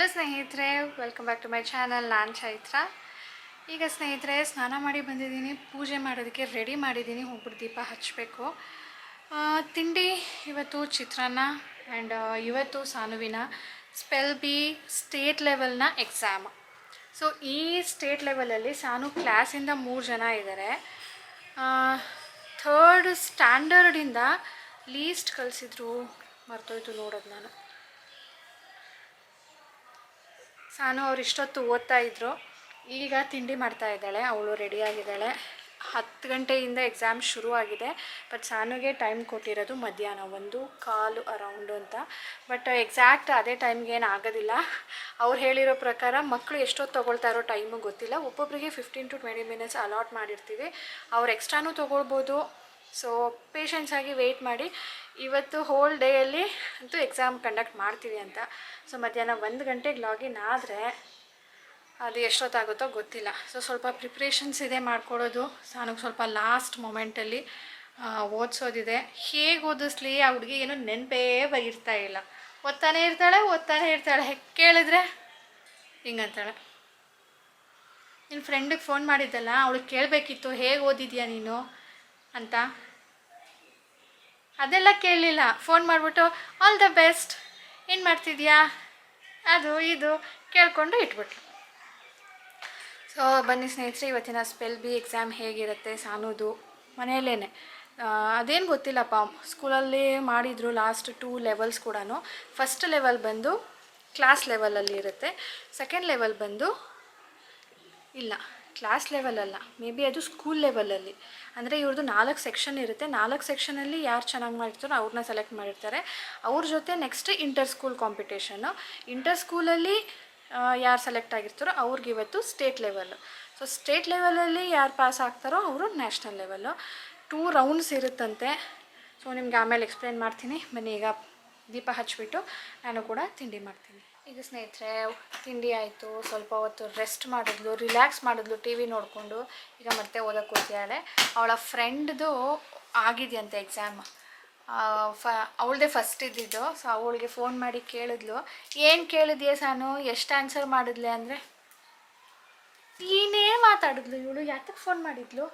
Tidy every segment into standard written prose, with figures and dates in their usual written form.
Hello ಸ್ನೇಹಿತರೆ, welcome back to my channel. ನಾನು ಚೈತ್ರ. ಈಗ ಸ್ನೇಹಿತರೆ ಸ್ನಾನ ಮಾಡಿ ಬಂದಿದ್ದೀನಿ, ಪೂಜೆ ಮಾಡೋದಕ್ಕೆ ರೆಡಿ ಮಾಡಿದ್ದೀನಿ. ಹೋಗ್ಬಿಟ್ಟು ದೀಪ ಹಚ್ಚಬೇಕು. ತಿಂಡಿ ಇವತ್ತು ಚಿತ್ರಾನ್ನ ಆ್ಯಂಡ್ ಇವತ್ತು ಸಾನುವಿನ ಸ್ಪೆಲ್ ಬಿ ಸ್ಟೇಟ್ ಲೆವೆಲ್ನ ಎಕ್ಸಾಮ್. ಸೊ ಈ ಸ್ಟೇಟ್ ಲೆವೆಲಲ್ಲಿ ಸಾನು ಕ್ಲಾಸಿಂದ 3 ಜನ ಇದ್ದಾರೆ. 3rd ಸ್ಟ್ಯಾಂಡರ್ಡಿಂದ ಲೀಸ್ಟ್ ಕಳಿಸಿದ್ರು, ಮರ್ತೋಯ್ತು ನೋಡೋದು ನಾನು. ಸಾನು ಅವ್ರು ಇಷ್ಟೊತ್ತು ಓದ್ತಾ ಇದ್ರು, ಈಗ ತಿಂಡಿ ಮಾಡ್ತಾ ಇದ್ದಾಳೆ. ಅವಳು ರೆಡಿಯಾಗಿದ್ದಾಳೆ. 10 ಗಂಟೆಯಿಂದ ಎಕ್ಸಾಮ್ ಶುರು ಆಗಿದೆ. ಬಟ್ ಸಾನುಗೆ ಟೈಮ್ ಕೊಟ್ಟಿರೋದು ಮಧ್ಯಾಹ್ನ 1:15 ಅರೌಂಡು ಅಂತ. ಬಟ್ ಎಕ್ಸಾಕ್ಟ್ ಅದೇ ಟೈಮ್ಗೆ ಏನು ಆಗೋದಿಲ್ಲ. ಅವ್ರು ಹೇಳಿರೋ ಪ್ರಕಾರ ಮಕ್ಕಳು ಎಷ್ಟೊತ್ತು ತೊಗೊಳ್ತಾರೋ ಟೈಮು ಗೊತ್ತಿಲ್ಲ. ಒಬ್ಬೊಬ್ಬರಿಗೆ 15 to 20 minutes ಅಲಾಟ್ ಮಾಡಿರ್ತೀವಿ. ಅವ್ರು ಎಕ್ಸ್ಟ್ರಾನೂ ತೊಗೊಳ್ಬೋದು. ಸೊ ಪೇಷನ್ಸಾಗಿ ವೆಯ್ಟ್ ಮಾಡಿ. ಇವತ್ತು ಹೋಲ್ ಡೇಯಲ್ಲಿ ಅಂತೂ ಎಕ್ಸಾಮ್ ಕಂಡಕ್ಟ್ ಮಾಡ್ತೀವಿ ಅಂತ. ಸೊ ಮಧ್ಯಾಹ್ನ 1 ಗಂಟೆಗೆ ಲಾಗಿನ್ ಆದರೆ ಅದು ಎಷ್ಟೊತ್ತಾಗುತ್ತೋ ಗೊತ್ತಿಲ್ಲ. ಸೊ ಸ್ವಲ್ಪ ಪ್ರಿಪ್ರೇಷನ್ಸ್ ಇದೆ ಮಾಡ್ಕೊಡೋದು. ಸಾನಿಗೆ ಸ್ವಲ್ಪ ಲಾಸ್ಟ್ ಮೊಮೆಂಟಲ್ಲಿ ಓದಿಸೋದಿದೆ. ಹೇಗೆ ಓದಿಸ್ಲಿ, ಆ ಹುಡುಗಿ ಏನೂ ನೆನಪೇ ಇರ್ತಾ ಇಲ್ಲ. ಓದ್ತಾನೆ ಇರ್ತಾಳೆ. ಕೇಳಿದ್ರೆ ಹಿಂಗಂತಾಳೆ. ನಿನ್ನ ಫ್ರೆಂಡಿಗೆ ಫೋನ್ ಮಾಡಿದ್ದಲ್ಲ, ಅವಳಿಗೆ ಕೇಳಬೇಕಿತ್ತು ಹೇಗೆ ಓದಿದ್ಯಾ ನೀನು ಅಂತ. ಅದೆಲ್ಲ ಕೇಳಲಿಲ್ಲ. ಫೋನ್ ಮಾಡಿಬಿಟ್ಟು ಆಲ್ ದ ಬೆಸ್ಟ್, ಏನು ಮಾಡ್ತಿದ್ಯಾ, ಅದು ಇದು ಕೇಳಿಕೊಂಡು ಇಟ್ಬಿಟ್ಲು. ಸೊ ಬನ್ನಿ ಸ್ನೇಹಿತರೆ, ಇವತ್ತಿನ ಸ್ಪೆಲ್ ಬಿ ಎಕ್ಸಾಮ್ ಹೇಗಿರುತ್ತೆ ಸಾನುದು ಮನೆಯಲ್ಲೇ. ಅದೇನು ಗೊತ್ತಿಲ್ಲಪ್ಪ, ಸ್ಕೂಲಲ್ಲಿ ಮಾಡಿದರು ಲಾಸ್ಟ್ 2 ಲೆವೆಲ್ಸ್ ಕೂಡ. ಫಸ್ಟ್ ಲೆವೆಲ್ ಬಂದು ಕ್ಲಾಸ್ ಲೆವೆಲಲ್ಲಿ ಇರುತ್ತೆ. ಸೆಕೆಂಡ್ ಲೆವೆಲ್ ಬಂದು ಇಲ್ಲ, ಕ್ಲಾಸ್ ಲೆವೆಲಲ್ಲ, ಮೇ ಬಿ ಅದು ಸ್ಕೂಲ್ ಲೆವೆಲಲ್ಲಿ. ಅಂದರೆ ಇವ್ರದ್ದು 4 ಸೆಕ್ಷನ್ ಇರುತ್ತೆ. 4 ಸೆಕ್ಷನಲ್ಲಿ ಯಾರು ಚೆನ್ನಾಗಿ ಮಾಡಿರ್ತಾರೋ ಅವ್ರನ್ನ ಸೆಲೆಕ್ಟ್ ಮಾಡಿರ್ತಾರೆ. ಅವ್ರ ಜೊತೆ next inter school competition. Inter ಸ್ಕೂಲಲ್ಲಿ ಯಾರು ಸೆಲೆಕ್ಟ್ ಆಗಿರ್ತಾರೋ ಅವ್ರಿಗೆ ಇವತ್ತು ಸ್ಟೇಟ್ ಲೆವೆಲ್ಲು. ಸೊ ಸ್ಟೇಟ್ ಲೆವೆಲಲ್ಲಿ ಯಾರು ಪಾಸ್ ಆಗ್ತಾರೋ ಅವರು ನ್ಯಾಷನಲ್ ಲೆವೆಲ್ಲು. 2 ರೌಂಡ್ಸ್ ಇರುತ್ತಂತೆ. ಸೊ ನಿಮ್ಗೆ ಆಮೇಲೆ ಎಕ್ಸ್ಪ್ಲೇನ್ ಮಾಡ್ತೀನಿ. ಬನ್ನಿ, ಈಗ ದೀಪ ಹಚ್ಚಿಬಿಟ್ಟು ನಾನು ಕೂಡ ತಿಂಡಿ ಮಾಡ್ತೀನಿ. ಈಗ ಸ್ನೇಹಿತರೆ ತಿಂಡಿ ಆಯಿತು, ಸ್ವಲ್ಪ ಹೊತ್ತು ರೆಸ್ಟ್ ಮಾಡಿದ್ಲು, ರಿಲ್ಯಾಕ್ಸ್ ಮಾಡಿದ್ಲು ಟಿ ವಿ ನೋಡಿಕೊಂಡು. ಈಗ ಮತ್ತೆ ಓದೋಕ್ಕೆ ಕೂತಿದ್ದಾಳೆ. ಅವಳ ಫ್ರೆಂಡ್ದು ಆಗಿದೆಯಂತೆ ಎಕ್ಸಾಮ್. ಅವಳದೇ ಫಸ್ಟ್ ಇದ್ದಿದ್ದು. ಸೊ ಅವಳಿಗೆ ಫೋನ್ ಮಾಡಿ ಕೇಳಿದ್ಲು, ಏನು ಕೇಳಿದ್ಯಾ ಸಾನು, ಎಷ್ಟು ಆನ್ಸರ್ ಮಾಡಿದ್ಲೆ ಅಂದರೆ ನೀನೇ ಮಾತಾಡಿದ್ಲು ಇವಳು. ಯಾತಕ್ಕೆ ಫೋನ್ ಮಾಡಿದ್ಲು?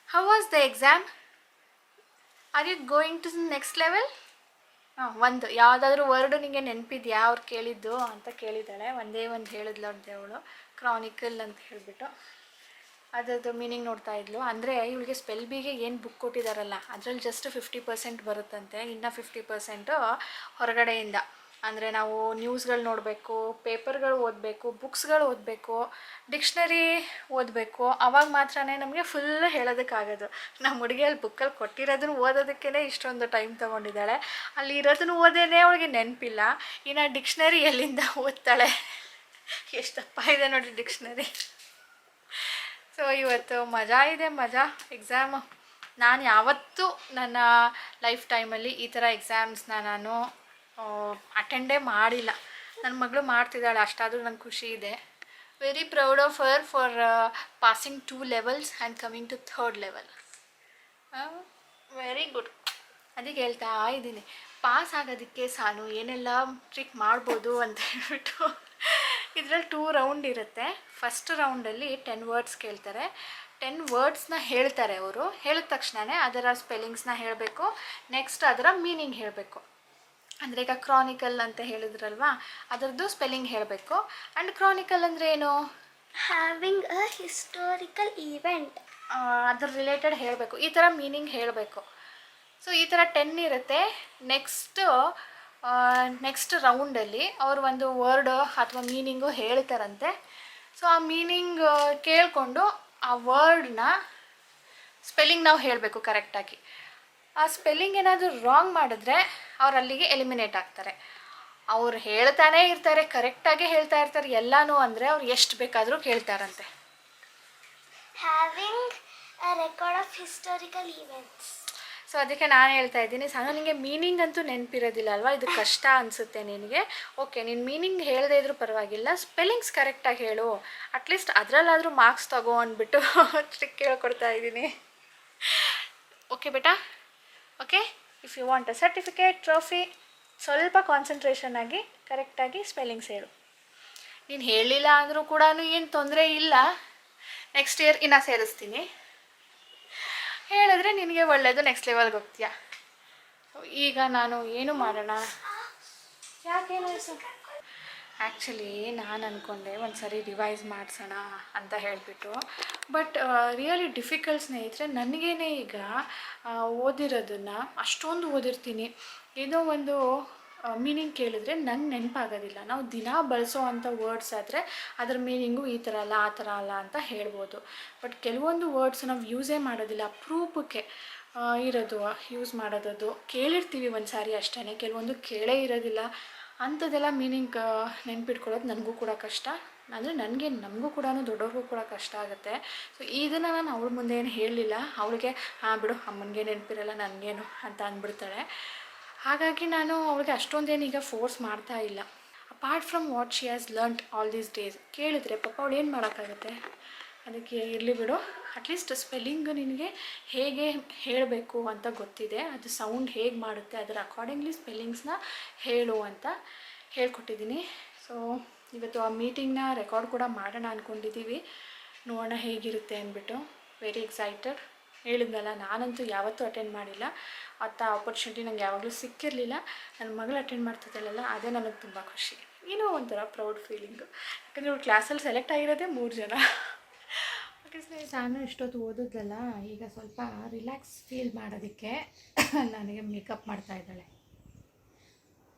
How was the exam, are you going to next level? ಒಂದು ಯಾವುದಾದ್ರೂ ವರ್ಡು ನಿಮಗೆ ನೆನಪಿದ್ಯಾ ಅವ್ರು ಕೇಳಿದ್ದು ಅಂತ ಕೇಳಿದ್ದಾಳೆ. ಒಂದೇ ಒಂದು ಹೇಳಿದ್ಲು ಅವ್ರದ್ದೇ ಅವಳು, ಕ್ರಾನಿಕಲ್ ಅಂತ ಹೇಳಿಬಿಟ್ಟು. ಅದರದ್ದು ಮೀನಿಂಗ್ ನೋಡ್ತಾ ಇದ್ಲು. ಅಂದರೆ ಇವಳಿಗೆ ಸ್ಪೆಲ್ ಬಿಗೆ ಏನು ಬುಕ್ ಕೊಟ್ಟಿದ್ದಾರಲ್ಲ ಅದರಲ್ಲಿ ಜಸ್ಟ್ 50% ಬರುತ್ತಂತೆ. ಇನ್ನು 50% ಹೊರಗಡೆಯಿಂದ. ಅಂದರೆ ನಾವು ನ್ಯೂಸ್ಗಳು ನೋಡಬೇಕು, ಪೇಪರ್ಗಳು ಓದಬೇಕು, ಬುಕ್ಸ್ಗಳು ಓದಬೇಕು, ಡಿಕ್ಷನರಿ ಓದಬೇಕು. ಆವಾಗ ಮಾತ್ರ ನಮಗೆ ಫುಲ್ ಹೇಳೋದಕ್ಕಾಗೋದು. ನಮ್ಮ ಹುಡುಗಿ ಅಲ್ಲಿ ಬುಕ್ಕಲ್ಲಿ ಕೊಟ್ಟಿರೋದನ್ನು ಓದೋದಕ್ಕೇ ಇಷ್ಟೊಂದು ಟೈಮ್ ತೊಗೊಂಡಿದ್ದಾಳೆ. ಅಲ್ಲಿ ಇರೋದನ್ನು ಓದೇನೆ ಅವಳಿಗೆ ನೆನಪಿಲ್ಲ. ಇನ್ನು ಡಿಕ್ಷನರಿ ಎಲ್ಲಿಂದ ಓದ್ತಾಳೆ? ಎಷ್ಟಪ್ಪ ಇದೆ ನೋಡಿ ಡಿಕ್ಷನರಿ. ಸೊ ಇವತ್ತು ಮಜಾ ಇದೆ, ಎಕ್ಸಾಮು. ನಾನು ಯಾವತ್ತೂ ನನ್ನ ಲೈಫ್ ಟೈಮಲ್ಲಿ ಈ ಥರ ಎಕ್ಸಾಮ್ಸ್ನ ನಾನು ಅಟೆಂಡೇ ಮಾಡಿಲ್ಲ. ನನ್ನ ಮಗಳು ಮಾಡ್ತಿದ್ದಾಳೆ, ಅಷ್ಟಾದರೂ ನಂಗೆ ಖುಷಿ ಇದೆ. Very proud of her for passing 2 levels and coming to 3rd level. Very good. ಅದಕ್ಕೆ ಹೇಳ್ತಾ ಇದ್ದೀನಿ, ಪಾಸ್ ಆಗೋದಕ್ಕೆ ಸಾನು ಏನೆಲ್ಲ ಟ್ರಿಕ್ ಮಾಡ್ಬೋದು ಅಂತ ಹೇಳ್ಬಿಟ್ಟು. ಇದರಲ್ಲಿ 2 ರೌಂಡ್ ಇರುತ್ತೆ. ಫಸ್ಟ್ ರೌಂಡಲ್ಲಿ 10 ವರ್ಡ್ಸ್ ಕೇಳ್ತಾರೆ. 10 ವರ್ಡ್ಸ್ನ ಹೇಳ್ತಾರೆ ಅವರು. ಹೇಳಿದ ತಕ್ಷಣವೇ ಅದರ ಸ್ಪೆಲ್ಲಿಂಗ್ಸ್ನ ಹೇಳಬೇಕು. ನೆಕ್ಸ್ಟ್ ಅದರ ಮೀನಿಂಗ್ ಹೇಳಬೇಕು. ಅಂದರೆ ಈಗ ಕ್ರಾನಿಕಲ್ ಅಂತ ಹೇಳಿದ್ರಲ್ವಾ, ಅದರದ್ದು ಸ್ಪೆಲ್ಲಿಂಗ್ ಹೇಳಬೇಕು. ಆ್ಯಂಡ್ ಕ್ರಾನಿಕಲ್ ಅಂದರೆ ಏನು? Having a historical event. ಅದ್ರ ರಿಲೇಟೆಡ್ ಹೇಳಬೇಕು. ಈ ಥರ ಮೀನಿಂಗ್ ಹೇಳಬೇಕು. ಸೊ ಈ ಥರ 10 ಇರುತ್ತೆ. ನೆಕ್ಸ್ಟ್ ರೌಂಡಲ್ಲಿ ಅವರು ಒಂದು ವರ್ಡ್ ಅಥವಾ ಮೀನಿಂಗು ಹೇಳ್ತಾರಂತೆ. ಸೊ ಆ ಮೀನಿಂಗ್ ಕೇಳಿಕೊಂಡು ಆ ವರ್ಡ್ನ ಸ್ಪೆಲ್ಲಿಂಗ್ ನಾವು ಹೇಳಬೇಕು ಕರೆಕ್ಟಾಗಿ. ಆ ಸ್ಪೆಲ್ಲಿಂಗ್ ಏನಾದರೂ ರಾಂಗ್ ಮಾಡಿದ್ರೆ ಅವ್ರು ಅಲ್ಲಿಗೆ ಎಲಿಮಿನೇಟ್ ಆಗ್ತಾರೆ. ಅವ್ರು ಹೇಳ್ತಾನೇ ಇರ್ತಾರೆ, ಕರೆಕ್ಟಾಗಿ ಹೇಳ್ತಾ ಇರ್ತಾರೆ ಎಲ್ಲನೂ. ಅಂದರೆ ಅವ್ರು ಎಷ್ಟು ಬೇಕಾದರೂ ಕೇಳ್ತಾರಂತೆ. Having a record of historical events. So ಅದಕ್ಕೆ ನಾನು ಹೇಳ್ತಾ ಇದ್ದೀನಿ, ಸಾನು ನಿನಗೆ ಮೀನಿಂಗ್ ಅಂತೂ ನೆನಪಿರೋದಿಲ್ಲ ಅಲ್ವಾ, ಇದು ಕಷ್ಟ ಅನಿಸುತ್ತೆ ನಿನಗೆ. ಓಕೆ, ನೀನು ಮೀನಿಂಗ್ ಹೇಳದೇ ಇದ್ರೂ ಪರವಾಗಿಲ್ಲ, ಸ್ಪೆಲ್ಲಿಂಗ್ಸ್ ಕರೆಕ್ಟಾಗಿ ಹೇಳು, ಅಟ್ಲೀಸ್ಟ್ ಅದರಲ್ಲಾದರೂ ಮಾರ್ಕ್ಸ್ ತಗೋ ಅಂದ್ಬಿಟ್ಟು ಟ್ರಿಕ್ ಕೇಳ್ಕೊಡ್ತಾ ಇದ್ದೀನಿ. ಓಕೆ ಬೇಟಾ, okay. If you want a certificate, trophy, ಸ್ವಲ್ಪ ಕಾನ್ಸಂಟ್ರೇಷನ್ ಆಗಿ ಕರೆಕ್ಟಾಗಿ ಸ್ಪೆಲ್ಲಿಂಗ್ಸ್ ಹೇಳು. ನೀನು ಹೇಳಿಲ್ಲ ಅಂದರೂ ಕೂಡ ಏನು ತೊಂದರೆ ಇಲ್ಲ, ನೆಕ್ಸ್ಟ್ ಇಯರ್ ಇನ್ನೂ ಸೇರಿಸ್ತೀನಿ. ಹೇಳಿದ್ರೆ ನಿನಗೆ ಒಳ್ಳೆಯದು, ನೆಕ್ಸ್ಟ್ ಲೆವೆಲ್ಗೆ ಹೋಗ್ತೀಯ. ಈಗ ನಾನು ಏನು ಮಾಡೋಣ, ಯಾಕೇನು ಆ್ಯಕ್ಚುಲಿ ನಾನು ಅಂದ್ಕೊಂಡೆ ಒಂದು ಸರಿ ರಿವೈಸ್ ಮಾಡಿಸೋಣ ಅಂತ ಹೇಳಿಬಿಟ್ಟು. ಬಟ್ ರಿಯಲಿ ಡಿಫಿಕಲ್ಟ್ ಸ್ನೇಹಿತರೆ. ನನಗೇನೆ ಈಗ ಓದಿರೋದನ್ನು ಅಷ್ಟೊಂದು ಓದಿರ್ತೀನಿ, ಏನೋ ಒಂದು ಮೀನಿಂಗ್ ಕೇಳಿದ್ರೆ ನಂಗೆ ನೆನಪಾಗೋದಿಲ್ಲ. ನಾವು ದಿನ ಬಳಸೋ ಅಂಥ ವರ್ಡ್ಸ್ ಆದರೆ ಅದ್ರ ಮೀನಿಂಗು ಈ ಥರ ಅಲ್ಲ ಆ ಥರ ಅಲ್ಲ ಅಂತ ಹೇಳ್ಬೋದು. ಬಟ್ ಕೆಲವೊಂದು ವರ್ಡ್ಸ್ ನಾವು ಯೂಸೇ ಮಾಡೋದಿಲ್ಲ, ಅಪರೂಪಕ್ಕೆ ಇರೋದು ಯೂಸ್ ಮಾಡೋದದು ಕೇಳಿರ್ತೀವಿ ಒಂದು ಸಾರಿ ಅಷ್ಟೇ, ಕೆಲವೊಂದು ಕೇಳೇ ಇರೋದಿಲ್ಲ. ಅಂಥದ್ದೆಲ್ಲ ಮೀನಿಂಗ್ ನೆನ್ಪಿಟ್ಕೊಳ್ಳೋದು ನನಗೂ ಕೂಡ ಕಷ್ಟ, ಅಂದರೆ ನಮಗೂ ಕೂಡ ದೊಡ್ಡವ್ರಿಗೂ ಕೂಡ ಕಷ್ಟ ಆಗುತ್ತೆ. ಸೊ ಇದನ್ನು ನಾನು ಅವಳ ಮುಂದೆ ಏನು ಹೇಳಲಿಲ್ಲ. ಅವಳಿಗೆ ಬಿಡು ಅಮ್ಮನಿಗೆ ನೆನಪಿರಲ್ಲ ನನಗೇನು ಅಂತ ಅಂದ್ಬಿಡ್ತಾಳೆ. ಹಾಗಾಗಿ ನಾನು ಅವಳಿಗೆ ಅಷ್ಟೊಂದೇನು ಈಗ ಫೋರ್ಸ್ ಮಾಡ್ತಾ ಇಲ್ಲ. Apart from what she has learned all these days ಕೇಳಿದ್ರೆ ಪಾಪ ಅವಳು ಏನು ಮಾಡೋಕ್ಕಾಗುತ್ತೆ. ಅದಕ್ಕೆ ಇರಲಿ ಬಿಡು, ಅಟ್ಲೀಸ್ಟ್ ಸ್ಪೆಲ್ಲಿಂಗು ನಿನಗೆ ಹೇಗೆ ಹೇಳಬೇಕು ಅಂತ ಗೊತ್ತಿದೆ, ಅದು ಸೌಂಡ್ ಹೇಗೆ ಮಾಡುತ್ತೆ ಅದರ ಅಕಾರ್ಡಿಂಗ್ಲಿ ಸ್ಪೆಲ್ಲಿಂಗ್ಸ್ನ ಹೇಳು ಅಂತ ಹೇಳ್ಕೊಟ್ಟಿದ್ದೀನಿ. ಸೊ ಇವತ್ತು ಆ ಮೀಟಿಂಗ್ನ ರೆಕಾರ್ಡ್ ಕೂಡ ಮಾಡೋಣ ಅಂದ್ಕೊಂಡಿದ್ದೀವಿ, ನೋಡೋಣ ಹೇಗಿರುತ್ತೆ ಅಂದ್ಬಿಟ್ಟು. Very excited. ಹೇಳಿದ್ನಲ್ಲ, ನಾನಂತೂ ಯಾವತ್ತೂ ಅಟೆಂಡ್ ಮಾಡಿಲ್ಲ, ಅಂಥ ಆಪರ್ಚುನಿಟಿ ನಂಗೆ ಯಾವಾಗಲೂ ಸಿಕ್ಕಿರಲಿಲ್ಲ. ನನ್ನ ಮಗಳು ಅಟೆಂಡ್ ಮಾಡ್ತಿದ್ದಲ್ಲ, ಅದೇ ನನಗೆ ತುಂಬ ಖುಷಿ, ಏನೋ ಒಂಥರ ಪ್ರೌಡ್ ಫೀಲಿಂಗು. ಯಾಕಂದರೆ ಅವ್ಳು ಕ್ಲಾಸಲ್ಲಿ ಸೆಲೆಕ್ಟ್ ಆಗಿರೋದೇ 3 ಜನ. ಓಕೆ ಸ್ನೇಹಿತರೆ, ನಾನು ಇಷ್ಟೊತ್ತು ಓದಿದ್ರಲ್ಲ, ಈಗ ಸ್ವಲ್ಪ ರಿಲ್ಯಾಕ್ಸ್ ಫೀಲ್ ಮಾಡೋದಕ್ಕೆ ನನಗೆ ಮೇಕಪ್ ಮಾಡ್ತಾ ಇದ್ದಾಳೆ.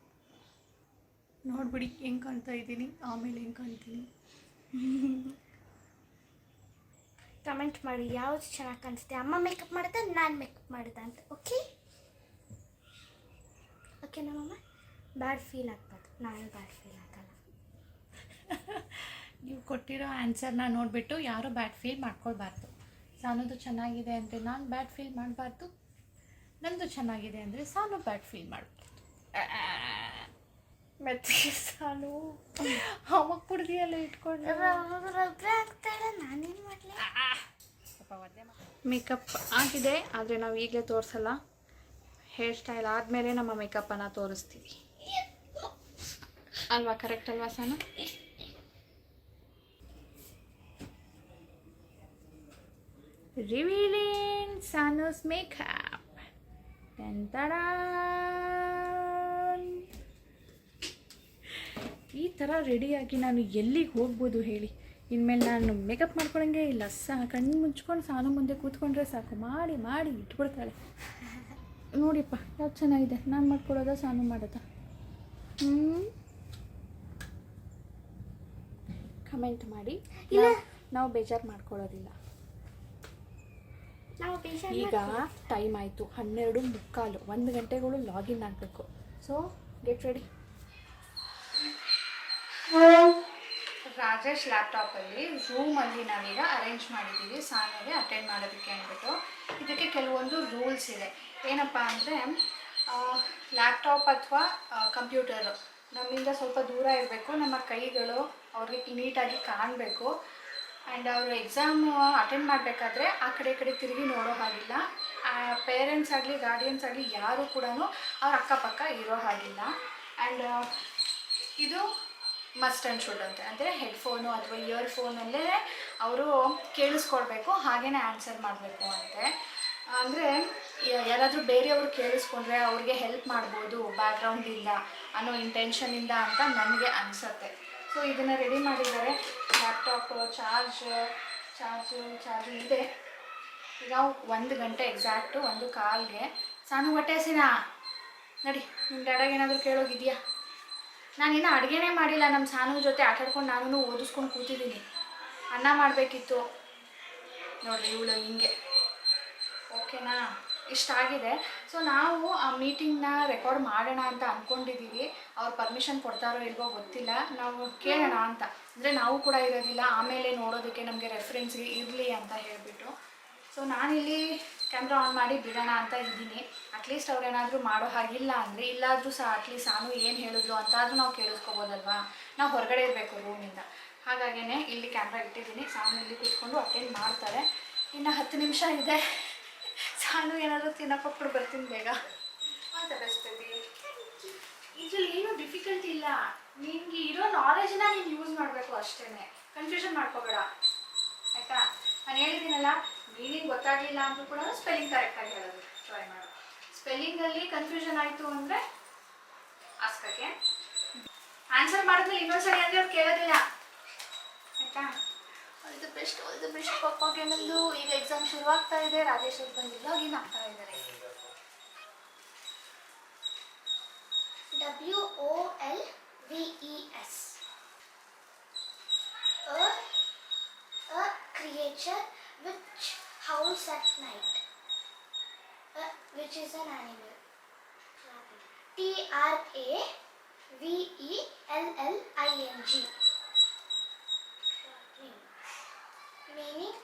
ನೋಡ್ಬಿಡಿ ಹೆಂಗೆ ಕಾಣ್ತಾ ಇದ್ದೀನಿ, ಆಮೇಲೆ ಹೆಂಗೆ ಕಾಣ್ತೀನಿ. ಕಮೆಂಟ್ ಮಾಡಿ ಯಾವ್ದು ಚೆನ್ನಾಗಿ ಕಾಣಿಸುತ್ತೆ, ಅಮ್ಮ ಮೇಕಪ್ ಮಾಡಿದೆ ನಾನು ಮೇಕಪ್ ಮಾಡಿದೆ ಅಂತ. ಓಕೆ ಓಕೆ ನಮ್ಮಮ್ಮ ಬ್ಯಾಡ್ ಫೀಲ್ ಆಗ್ಬಾರ್ದು, ನಾನು ಬ್ಯಾಡ್ ಫೀಲ್ ಆಗಲ್ಲ. ನೀವು ಕೊಟ್ಟಿರೋ ಆನ್ಸರ್ನ ನೋಡಿಬಿಟ್ಟು ಯಾರೂ ಬ್ಯಾಡ್ ಫೀಲ್ ಮಾಡ್ಕೊಳ್ಬಾರ್ದು. ಸಾನುದು ಚೆನ್ನಾಗಿದೆ ಅಂದರೆ ನಾನು ಬ್ಯಾಡ್ ಫೀಲ್ ಮಾಡಬಾರ್ದು, ನಂದು ಚೆನ್ನಾಗಿದೆ ಅಂದರೆ ಸಾನು ಬ್ಯಾಡ್ ಫೀಲ್ ಮಾಡಬಾರ್ದು. ಮೆತ್ತಿಗೆ ಸಾನು ಅವಾಗ ಕುಡ್ದಿಯಲ್ಲ ಇಟ್ಕೊಂಡು ಆಗ್ತಾಳೆ, ನಾನೇನು ಮಾಡಲಿ. ಮೇಕಪ್ ಆಗಿದೆ, ಆದರೆ ನಾವು ಈಗಲೇ ತೋರಿಸಲ್ಲ. ಹೇರ್ ಸ್ಟೈಲ್ ಆದಮೇಲೆ ನಮ್ಮ ಮೇಕಪ್ಪನ್ನು ತೋರಿಸ್ತೀವಿ ಅಲ್ವಾ? ಕರೆಕ್ಟ್ ಅಲ್ವಾ ಸಾನು? Revealing ಸಾನುಸ್ makeup. ಈ ಥರ ರೆಡಿಯಾಗಿ ನಾನು ಎಲ್ಲಿಗೆ ಹೋಗ್ಬೋದು ಹೇಳಿ? ಇನ್ಮೇಲೆ ನಾನು ಮೇಕಪ್ ಮಾಡ್ಕೊಳಂಗೆ ಇಲ್ಲ, ಕಣ್ಣು ಮುಚ್ಕೊಂಡು ಸಾನು ಮುಂದೆ ಕೂತ್ಕೊಂಡ್ರೆ ಸಾಕು, ಮಾಡಿ ಮಾಡಿ ಇಟ್ಬಿಡ್ತಾಳೆ. ನೋಡಿಪ್ಪ ಯಾವ್ದು ಚೆನ್ನಾಗಿದೆ, ನಾನು ಮಾಡ್ಕೊಡೋದ ಸಾನು ಮಾಡೋದ? ಕಮೆಂಟ್ ಮಾಡಿ. ನಾವು ಬೇಜಾರು ಮಾಡ್ಕೊಳ್ಳೋದಿಲ್ಲ. ಈಗ ಟೈಮ್ ಆಯಿತು 12:15, 1 ಗಂಟೆಗಳು ಲಾಗಿನ್ ಆಗಬೇಕು. So get ready. ರಾಜೇಶ್ ಲ್ಯಾಪ್ಟಾಪಲ್ಲಿ ರೂಮಲ್ಲಿ ನಾವೀಗ ಅರೇಂಜ್ ಮಾಡಿದ್ದೀವಿ ಸಾನಿಗೆ ಅಟೆಂಡ್ ಮಾಡೋದಕ್ಕೆ ಅಂದ್ಬಿಟ್ಟು. ಇದಕ್ಕೆ ಕೆಲವೊಂದು ರೂಲ್ಸ್ ಇದೆ. ಏನಪ್ಪ ಅಂದರೆ, ಲ್ಯಾಪ್ಟಾಪ್ ಅಥವಾ ಕಂಪ್ಯೂಟರು ನಮ್ಮಿಂದ ಸ್ವಲ್ಪ ದೂರ ಇರಬೇಕು, ನಮ್ಮ ಕೈಗಳು ಅವ್ರಿಗೆ ನೀಟಾಗಿ ಕಾಣಬೇಕು. ಆ್ಯಂಡ್ ಅವರು ಎಕ್ಸಾಮ್ ಅಟೆಂಡ್ ಮಾಡಬೇಕಾದ್ರೆ ಆ ಕಡೆ ತಿರುಗಿ ನೋಡೋ ಹಾಗಿಲ್ಲ. ಪೇರೆಂಟ್ಸ್ ಆಗಲಿ ಗಾರ್ಡಿಯನ್ಸ್ ಆಗಲಿ ಯಾರೂ ಕೂಡ ಅವ್ರ ಅಕ್ಕಪಕ್ಕ ಇರೋ ಹಾಗಿಲ್ಲ. ಆ್ಯಂಡ್ ಇದು ಮಸ್ಟ್ ಆ್ಯಂಡ್ ಶುಡ್ ಅಂತ, ಅಂದರೆ ಹೆಡ್ಫೋನು ಅಥವಾ ಇಯರ್ಫೋನಲ್ಲೇ ಅವರು ಕೇಳಿಸ್ಕೊಳ್ಬೇಕು, ಹಾಗೇ ಆನ್ಸರ್ ಮಾಡಬೇಕು ಅಂತೆ. ಅಂದರೆ ಯಾರಾದರೂ ಬೇರೆಯವರು ಕೇಳಿಸ್ಕೊಂಡ್ರೆ ಅವ್ರಿಗೆ ಹೆಲ್ಪ್ ಮಾಡ್ಬೋದು ಬ್ಯಾಕ್ಗ್ರೌಂಡಿಂದ ಅನ್ನೋ ಇಂಟೆನ್ಷನಿಂದ ಅಂತ ನನಗೆ ಅನಿಸುತ್ತೆ. ಸೊ ಇದನ್ನು ರೆಡಿ ಮಾಡಿದ್ದಾರೆ. ಲ್ಯಾಪ್ಟಾಪ್ ಚಾರ್ಜು ಇದೆ. ಈಗ 1 ಗಂಟೆ ಎಕ್ಸಾಕ್ಟು, 1:15ಗೆ. ಸಾನು ಹೊಟ್ಟೆ ಹಸಿನಾ? ನಡಿ, ನಿಮ್ಮ ಡ್ಯಾಡಾಗ ಏನಾದರೂ ಕೇಳೋಗಿದೆಯಾ? ನಾನಿನ್ನೂ ಅಡುಗೆನೇ ಮಾಡಿಲ್ಲ. ನಮ್ಮ ಸಾನು ಜೊತೆ ಆಟಾಡ್ಕೊಂಡು ನಾನು ಓದಿಸ್ಕೊಂಡು ಕೂತಿದ್ದೀನಿ. ಅನ್ನ ಮಾಡಬೇಕಿತ್ತು. ನೋಡಿ ಇವಳು ಹಿಂಗೆ. ಓಕೆನಾ? ಇಷ್ಟಾಗಿದೆ. ಸೊ ನಾವು ಆ ಮೀಟಿಂಗ್ನ ರೆಕಾರ್ಡ್ ಮಾಡೋಣ ಅಂತ ಅಂದ್ಕೊಂಡಿದ್ದೀವಿ. ಅವ್ರು ಪರ್ಮಿಷನ್ ಕೊಡ್ತಾರೋ ಇಲ್ವೋ ಗೊತ್ತಿಲ್ಲ, ನಾವು ಕೇಳೋಣ ಅಂತ. ಅಂದರೆ ನಾವು ಕೂಡ ಇರೋದಿಲ್ಲ, ಆಮೇಲೆ ನೋಡೋದಕ್ಕೆ ನಮಗೆ ರೆಫರೆನ್ಸ್ಗೆ ಇರಲಿ ಅಂತ ಹೇಳಿಬಿಟ್ಟು. ಸೊ ನಾನಿಲ್ಲಿ ಕ್ಯಾಮ್ರಾ ಆನ್ ಮಾಡಿ ಬಿಡೋಣ ಅಂತ ಇದ್ದೀನಿ. ಅಟ್ಲೀಸ್ಟ್ ಅವ್ರೇನಾದರೂ ಮಾಡೋ ಹಾಗಿಲ್ಲ ಅಂದರೆ, ಇಲ್ಲಾದರೂ ಸಹ ಅಟ್ಲೀಸ್ಟ್ ಸಾನು ಏನು ಹೇಳಿದ್ರು ಅಂತಾದರೂ ನಾವು ಕೇಳಿಸ್ಕೋಬೋದಲ್ವಾ? ನಾವು ಹೊರಗಡೆ ಇರಬೇಕು ರೂಮಿಂದ. ಹಾಗಾಗೇ ಇಲ್ಲಿ ಕ್ಯಾಮ್ರಾ ಇಟ್ಟಿದ್ದೀನಿ. ಸಾನು ಇಲ್ಲಿ ಕೂತ್ಕೊಂಡು ಅಟೆಂಡ್ ಮಾಡ್ತಾರೆ. ಇನ್ನು 10 ನಿಮಿಷ ಇದೆ. ಸಾನು ಏನಾದರೂ ತಿನ್ನೋಕ್ಕೊಟ್ಬಿಟ್ಟು ಬರ್ತೀನಿ ಬೇಗ. All the best baby. ಇದ್ರಲ್ಲಿ ಏನೂ ಡಿಫಿಕಲ್ಟಿ ಇಲ್ಲ. ನಿನ್ಗೆ ಇರೋ ನಾಲೆಜ್ನ ನೀನು ಯೂಸ್ ಮಾಡಬೇಕು ಅಷ್ಟೇ. ಕನ್ಫ್ಯೂಷನ್ ಮಾಡ್ಕೋಬೇಡ ಆಯಿತಾ. ನಾನು ಹೇಳಿದ್ದೀನಲ್ಲ, ಮೀನಿಂಗ್ ಗೊತ್ತಾಗಲಿಲ್ಲ ಅಂದರೂ ಕೂಡ ಸ್ಪೆಲ್ಲಿಂಗ್ ಕರೆಕ್ಟಾಗಿ ಹೇಳೋದು ಟ್ರೈ ಮಾಡು. ಸ್ಪೆಲ್ಲಿಂಗಲ್ಲಿ ಕನ್ಫ್ಯೂಷನ್ ಆಯಿತು ಅಂದರೆ ಆಸ್ಕಕ್ಕೆ ಆನ್ಸರ್ ಮಾಡಿದ್ಮೇಲೆ ಇನ್ನೊಂದ್ಸರಿ ಅಂದರೆ ಅವ್ರು ಕೇಳೋದಿಲ್ಲ ಆಯಿತಾ. ಆಲ್ ದ ಬೆಸ್ಟ್ ಪಪ್ಪಾಗೆ ನಂದು. ಈಗ ಎಕ್ಸಾಮ್ ಶುರುವಾಗ್ತಾ ಇದೆ. ರಾಜೇಶ್ ಅವ್ರು ಬಂದು ಲಾಗಿನ್ ಆಗ್ತಾ ಇದ್ದಾರೆ. WOLVES. A creature which howls at night. Which is an animal. TRAVELLING. Meaning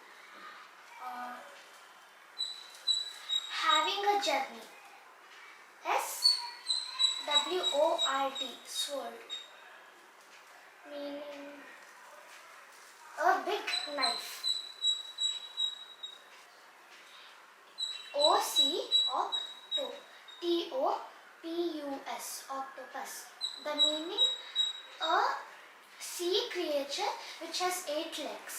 having a journey. SWORD, sword. Meaning a big knife. OC, octo. TOPUS, octopus. The meaning a sea creature which has 8 legs.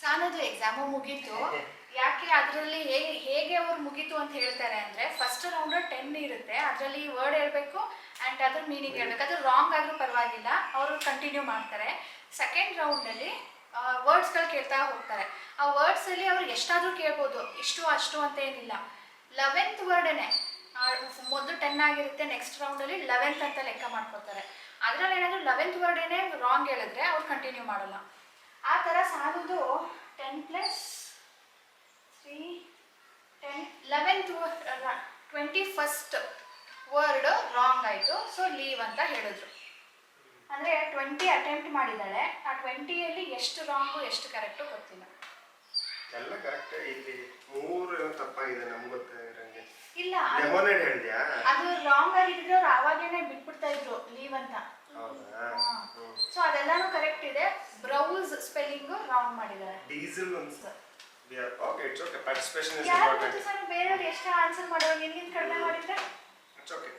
ಸಾನದು exam ಮುಗೀತು. ಯಾಕೆ ಅದರಲ್ಲಿ ಹೇಗೆ ಅವ್ರು ಮುಗೀತು ಅಂತ ಹೇಳ್ತಾರೆ ಅಂದರೆ, first round 10 ಇರುತ್ತೆ. ಅದರಲ್ಲಿ ವರ್ಡ್ ಹೇಳಬೇಕು ಆ್ಯಂಡ್ ಅದ್ರ ಮೀನಿಂಗ್ ಹೇಳಬೇಕು. ಅದು ರಾಂಗ್ ಆದರೂ ಪರವಾಗಿಲ್ಲ, ಅವರು ಕಂಟಿನ್ಯೂ ಮಾಡ್ತಾರೆ. ಸೆಕೆಂಡ್ ರೌಂಡಲ್ಲಿ ವರ್ಡ್ಸ್ಗಳು ಕೇಳ್ತಾ ಹೋಗ್ತಾರೆ. ಆ ವರ್ಡ್ಸಲ್ಲಿ ಅವ್ರು ಎಷ್ಟಾದರೂ ಕೇಳ್ಬೋದು, ಇಷ್ಟು ಅಷ್ಟು ಅಂತ ಏನಿಲ್ಲ. 11th ವರ್ಡೇ ಮೊದಲು 10 ಆಗಿರುತ್ತೆ. ನೆಕ್ಸ್ಟ್ ರೌಂಡಲ್ಲಿ 11th ಅಂತ ಲೆಕ್ಕ ಮಾಡ್ಕೋತಾರೆ. ಅದರಲ್ಲಿ ಏನಾದರೂ 11th ವರ್ಡೇನೆ ರಾಂಗ್ ಹೇಳಿದ್ರೆ ಅವ್ರು ಕಂಟಿನ್ಯೂ ಮಾಡಲ್ಲ. ಆ ಥರ ಸಾಲುದು 10 + 3 10 11th 21st ವರ್ಡ್ ರಾಂಗ್ ಆಯಿತು. ಸೊ ಲೀವ್ ಅಂತ ಹೇಳಿದ್ರು. ಅಂದರೆ 20 ಅಟೆಂಪ್ಟ್ ಮಾಡಿದ್ದಾಳೆ. ಆ 20ಯಲ್ಲಿ ಎಷ್ಟು ರಾಂಗು ಎಷ್ಟು ಕರೆಕ್ಟು ಗೊತ್ತಿಲ್ಲ. ಎಲ್ಲ ಕರೆಕ್ಟ್. ಇಲ್ಲಿ 3 ತಪ್ಪಾಗಿದೆ ನಮ್ಗೆ ಗೊತ್ತಿರಂಗೆ. ಇಲ್ಲ, ಲೆಮನೇಡ್ ಹೇಳಿದ್ಯಾ? ಅದು ರಾಂಗ್ ಆಗಿದ್ರೆ ಅವ್ರು ಆವಾಗೇನೆ ಬಿಟ್ಬಿಡ್ತಾ ಇದ್ರು ಲೀವ್ ಅಂತ. ಹೌದಾ? ಸೊ ಅದೆಲ್ಲಾನು ಕರೆಕ್ಟ್ ಇದೆ. ಬ್ರೌಸ್ ಸ್ಪೆಲ್ಲಿಂಗ್ ರಾಂಗ್ ಮಾಡಿದ್ದಾರೆ. ಡೀಸೆಲ್ ಒಂದು okay, it's okay. Participation is ಯಾರು ಇಂಪಾರ್ಟೆಂಟ್. ಗೊತ್ತು ಸರ್, ಬೇರೆಯವ್ರು ಎಷ್ಟು ಆನ್ಸರ್ ಮಾಡೋರು ನಿನ್ಗಿಂತ ಕಡಿಮೆ ಮಾಡಿದ್ರೆ ಇಟ್ಸ್ ಓಕೆ.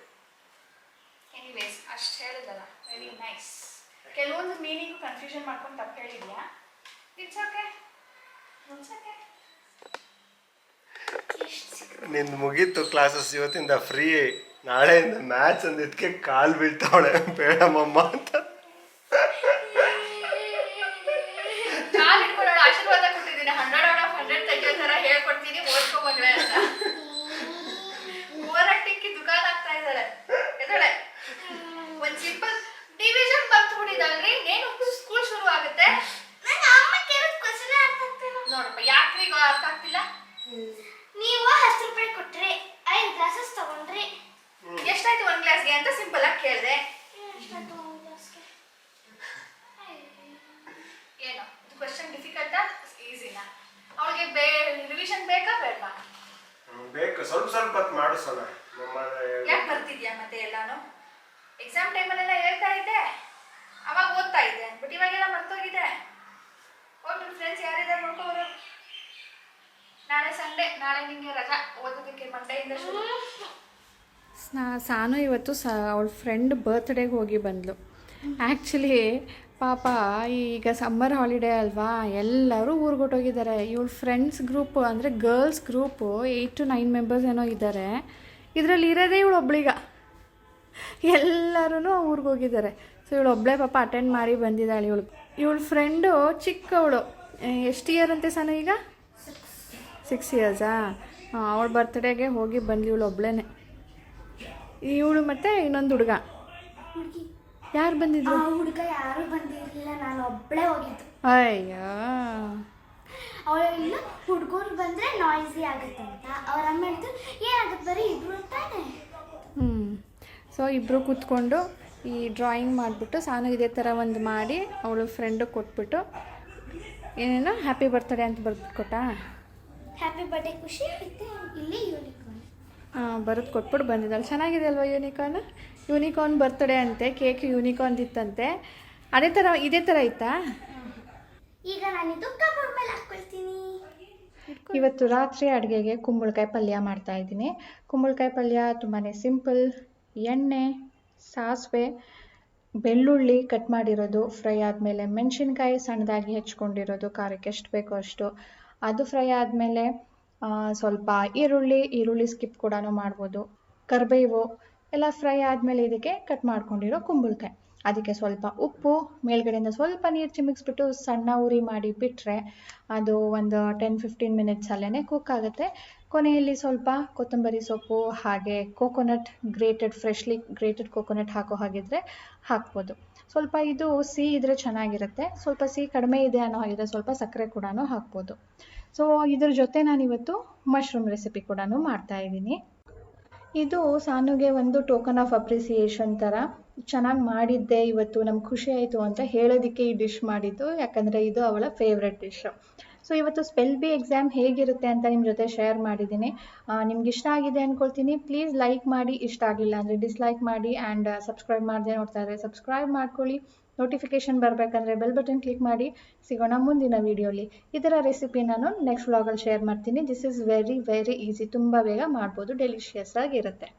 ಎನಿವೇಸ್ ಅಷ್ಟು ಹೇಳಿದಲ್ಲ, ವೆರಿ ನೈಸ್. ಕೆಲವೊಂದು ಮೀನಿಂಗ್ ಕನ್ಫ್ಯೂಷನ್ ಮಾಡ್ಕೊಂಡು ತಪ್ಪು ಹೇಳಿದ್ಯಾ. It's okay. ನಿಂದು ಮುಗೀತು ಕ್ಲಾಸಸ್. ಇವತ್ತಿಂದ ಫ್ರೀ. ನಾಳೆಯಿಂದ ಮ್ಯಾಚ್ ಅಂದಿದ್ದಕ್ಕೆ ಕಾಲು ಬೀಳ್ತಾವಳೆ ಬೇಡಮ್ಮಮ್ಮ ಅಂತ. ನಾನು ಇಟ್ಕೊಳ್ಳೋಣ ಆಶೀರ್ವಾದ ಕೊಟ್ಟಿದ್ದೀನಿ. 100 out of 100 ತೆಗಿಯೋ ಥರ ಹೇಳ್ಕೊಡ್ತೀನಿ, ಓದ್ಕೊ ಮಗಳೇ ಅಂತ. ಓವರ್ ಆಕ್ಟಿಂಗ್ ದುಕಾನ್ ಆಗ್ತಾ ಇದ್ದಾಳೆ. ಎದಳೆ ಒಂದು ಸಿಂಪಲ್ ಡಿವಿಷನ್ ಬರ್ತು ಬಿಟ್ಟಿದ್ದಲ್ರಿ. ಏನು ಸ್ಕೂಲ್ ಶುರು ಆಗುತ್ತೆ. ನೋಡಪ್ಪ, ಯಾಕ್ರಿ ಈಗ ಅರ್ಥ ಆಗ್ತಿಲ್ಲ. ನೀವು 10 ರೂಪಾಯಿ ಕೊಟ್ರಿ, 5 ಗ್ಲಾಸಸ್ ತಗೊಂಡ್ರಿ. ಎಷ್ಟಾಯ್ತು ಒಂದು ಗ್ಲಾಸ್ಗೆ ಅಂತ ಸಿಂಪಲ್ ಆಗಿ ಕೇಳಿದೆ. ಎಷ್ಟಾಯ್ತು ಒಂದು ಗ್ಲಾಸ್ಗೆ? ಏನು ಇದು ಕ್ವೆಶ್ಚನ್ ಡಿಫಿಕಲ್ಟಾ ಈಸಿನಾ? ಅವಳಿಗೆ ರಿವಿಷನ್ ಬೇಕಾ ಬೇಡವಾ? ಬೇಕು. ಸ್ವಲ್ಪ ಹೊತ್ತು ಮಾಡಿಸೋಣ. ಯಾಕೆ ಬರ್ತಿದ್ಯಾ ಮತ್ತೆ ಎಲ್ಲಾನು? ಎಕ್ಸಾಮ್ ಟೈಮಲ್ಲೆಲ್ಲ ಹೇಳ್ತಾ ಇದ್ದೆ, ಅವಾಗ ಓದ್ತಾ ಇದ್ದೆ. ಬಟ್ ಇವಾಗೆಲ್ಲ ಮರ್ತೋಗಿದೆ. ಹೋಗಿ ನಿಮ್ಮ ಫ್ರೆಂಡ್ಸ್ ಯಾರಿದ್ದಾರೆ ನೋಡ್ಕೋರು. ನಾಳೆ ಸಂಡೇ, ನಾಳೆ ನಿಮಗೆ ರಜಾ. ಓದೋದಕ್ಕೆ ಮಂಡೆಯಿಂದ ಶುರು. ಸಾನು ಇವತ್ತು ಅವಳ ಫ್ರೆಂಡ್ ಬರ್ತ್ಡೇಗೆ ಹೋಗಿ ಬಂದಳು. ಆ್ಯಕ್ಚುಲಿ ಪಾಪ ಈಗ ಸಮ್ಮರ್ ಹಾಲಿಡೇ ಅಲ್ವಾ, ಎಲ್ಲರೂ ಊರಿಗೊಟ್ಟೋಗಿದ್ದಾರೆ. ಇವಳ ಫ್ರೆಂಡ್ಸ್ ಗ್ರೂಪ್ ಅಂದರೆ ಗರ್ಲ್ಸ್ ಗ್ರೂಪು 8 to 9 ಮೆಂಬರ್ಸ್ ಏನೋ ಇದ್ದಾರೆ. ಇದರಲ್ಲಿ ಇರೋದೇ ಇವಳು ಒಬ್ಳಿಗ. ಎಲ್ಲರೂ ಊರಿಗೆ ಹೋಗಿದ್ದಾರೆ. ಸೊ ಇವಳು ಒಬ್ಬಳೇ ಪಾಪ ಅಟೆಂಡ್ ಮಾಡಿ ಬಂದಿದ್ದಾಳೆ. ಇವಳ ಫ್ರೆಂಡು ಚಿಕ್ಕವಳು. ಎಷ್ಟು ಇಯರ್ ಅಂತೆ ಸಾನು ಈಗ? 6 yearsಾ? ಅವಳ ಬರ್ತ್ಡೇಗೆ ಹೋಗಿ ಬಂದ್ಲು ಇವಳು ಒಬ್ಳೇ. ಇವಳು ಮತ್ತು ಇನ್ನೊಂದು ಹುಡುಗ. ಯಾರು ಬಂದಿದ್ರು? ಹುಡುಗ ಯಾರು ಬಂದಿರಲಿಲ್ಲ, ನಾನು ಒಬ್ಬಳೇ ಹೋಗಿದ್ದು. ಅಯ್ಯೋ, ಅವಳೆಲ್ಲ ಹುಡುಗರು ಬಂದರೆ ನಾಯ್ಸಿ ಆಗುತ್ತೆ ಅಂತ ಅವ್ರ ಅಮ್ಮ ಹೇಳಿದ್ರು. ಏನಾಗುತ್ತೆ, ಬರೀ ಇಬ್ರು ಅಂತಾನೆ. ಸೊ ಇಬ್ಬರು ಕೂತ್ಕೊಂಡು ಈ ಡ್ರಾಯಿಂಗ್ ಮಾಡಿಬಿಟ್ಟು ಸಾನು ಇದೇ ಥರ ಒಂದು ಮಾಡಿ ಅವಳು ಫ್ರೆಂಡಿಗೆ ಕೊಟ್ಬಿಟ್ಟು ಏನೇನೋ ಹ್ಯಾಪಿ ಬರ್ತ್ಡೇ ಅಂತ ಬರ್ಬಿಟ್ಟು ಕೊಟ್ಟಾ. ಹ್ಯಾಪಿ ಬರ್ಡೇ ಖುಷಿ ಆಗುತ್ತೆ. ಇಲ್ಲಿ ಯೂನಿಕಾರ್ನ್ ಬರೋದು ಕೊಟ್ಬಿಟ್ಟು ಬಂದಿದ್ದಾಳೆ. ಚೆನ್ನಾಗಿದೆ ಅಲ್ವಾ ಯೂನಿಕಾರ್ನ್? ಯೂನಿಕಾರ್ನ್ ಬರ್ತ್ಡೇ ಅಂತೆ. ಕೇಕ್ ಯೂನಿಕಾರ್ನ್ ಇತ್ತಂತೆ. ಇದೇ ಥರ ಇತ್ತಾ? ಈಗ ನಾನಿದು ಕಬೋರ್ಡ್ ಮೇಲೆ ಹಾಕ್ಕೊಳ್ತೀನಿ. ಇವತ್ತು ರಾತ್ರಿ ಅಡುಗೆಗೆ ಕುಂಬಳಕಾಯಿ ಪಲ್ಯ ಮಾಡ್ತಾಯಿದ್ದೀನಿ. ಕುಂಬಳಕಾಯಿ ಪಲ್ಯ ತುಂಬಾ ಸಿಂಪಲ್, ಎಣ್ಣೆ, ಸಾಸಿವೆ, ಬೆಳ್ಳುಳ್ಳಿ ಕಟ್ ಮಾಡಿರೋದು ಫ್ರೈ ಆದಮೇಲೆ, ಮೆಣಸಿನ್ಕಾಯಿ ಸಣ್ಣದಾಗಿ ಹೆಚ್ಕೊಂಡಿರೋದು ಖಾರಕ್ಕೆ ಎಷ್ಟು ಬೇಕೋ ಅಷ್ಟು, ಅದು ಫ್ರೈ ಆದಮೇಲೆ ಸ್ವಲ್ಪ ಈರುಳ್ಳಿ ಸ್ಕಿಪ್ ಕೂಡ ಮಾಡ್ಬೋದು, ಕರಿಬೇವು ಎಲ್ಲ ಫ್ರೈ ಆದಮೇಲೆ ಇದಕ್ಕೆ ಕಟ್ ಮಾಡ್ಕೊಂಡಿರೋ ಕುಂಬಳಕಾಯಿ, ಅದಕ್ಕೆ ಸ್ವಲ್ಪ ಉಪ್ಪು, ಮೇಲ್ಗಡೆಯಿಂದ ಸ್ವಲ್ಪ ನೀರು ಚಿಮಿಕ್ಸ್ಬಿಟ್ಟು ಸಣ್ಣ ಉರಿ ಮಾಡಿ ಬಿಟ್ಟರೆ ಅದು ಒಂದು 10-15 ಮಿನಿಟ್ಸ್ ಅಲ್ಲೇ ಕುಕ್ ಆಗುತ್ತೆ. ಕೊನೆಯಲ್ಲಿ ಸ್ವಲ್ಪ ಕೊತ್ತಂಬರಿ ಸೊಪ್ಪು ಹಾಗೆ ಫ್ರೆಶ್ಲಿ ಗ್ರೇಟೆಡ್ ಕೋಕೋನಟ್ ಹಾಕೋ ಹಾಗಿದ್ರೆ ಹಾಕ್ಬೋದು. ಸ್ವಲ್ಪ ಇದು ಸಿಹಿ ಇದ್ರೆ ಚೆನ್ನಾಗಿರುತ್ತೆ, ಸ್ವಲ್ಪ ಸಿಹಿ ಕಡಿಮೆ ಇದೆ ಅನ್ನೋ ಹಾಗಿದ್ರೆ ಸ್ವಲ್ಪ ಸಕ್ಕರೆ ಕೂಡ ಹಾಕ್ಬೋದು. ಸೊ ಇದ್ರ ಜೊತೆ ನಾನಿವತ್ತು ಮಶ್ರೂಮ್ ರೆಸಿಪಿ ಕೂಡ ಮಾಡ್ತಾ ಇದ್ದೀನಿ. ಇದು ಸಾನುಗೆ ಒಂದು ಟೋಕನ್ ಆಫ್ ಅಪ್ರಿಸಿಯೇಷನ್ ಥರ ಚೆನ್ನಾಗಿ ಮಾಡಿದ್ದೆ ಇವತ್ತು, ನಮ್ಗೆ ಖುಷಿ ಆಯಿತು ಅಂತ ಹೇಳೋದಕ್ಕೆ ಈ ಡಿಶ್ ಮಾಡಿದ್ದು, ಯಾಕಂದರೆ ಇದು ಅವಳ ಫೇವ್ರೆಟ್ ಡಿಶ್. ಸೊ ಇವತ್ತು ಸ್ಪೆಲ್ ಬಿ ಎಕ್ಸಾಮ್ ಹೇಗಿರುತ್ತೆ ಅಂತ ನಿಮ್ಮ ಜೊತೆ ಶೇರ್ ಮಾಡಿದ್ದೀನಿ. ನಿಮ್ಗೆ ಇಷ್ಟ ಆಗಿದೆ ಅಂದ್ಕೊಳ್ತೀನಿ. ಪ್ಲೀಸ್ ಲೈಕ್ ಮಾಡಿ, ಇಷ್ಟ ಆಗಿಲ್ಲ ಅಂದರೆ ಡಿಸ್ಲೈಕ್ ಮಾಡಿ, ಆ್ಯಂಡ್ ಸಬ್ಸ್ಕ್ರೈಬ್ ಮಾಡದೆ ನೋಡ್ತಾ ಇದ್ದರೆ ಸಬ್ಸ್ಕ್ರೈಬ್ ಮಾಡ್ಕೊಳ್ಳಿ. ನೋಟಿಫಿಕೇಷನ್ ಬರಬೇಕಂದ್ರೆ ಬೆಲ್ ಬಟನ್ ಕ್ಲಿಕ್ ಮಾಡಿ. ಸಿಗೋಣ ಮುಂದಿನ ವೀಡಿಯೋಲಿ. ಇದರ ರೆಸಿಪಿ ನಾನು ನೆಕ್ಸ್ಟ್ ವ್ಲಾಗಲ್ಲಿ ಶೇರ್ ಮಾಡ್ತೀನಿ. This is very very easy, ತುಂಬ ಬೇಗ ಮಾಡ್ಬೋದು, ಡೆಲಿಷಿಯಸ್ ಆಗಿರುತ್ತೆ.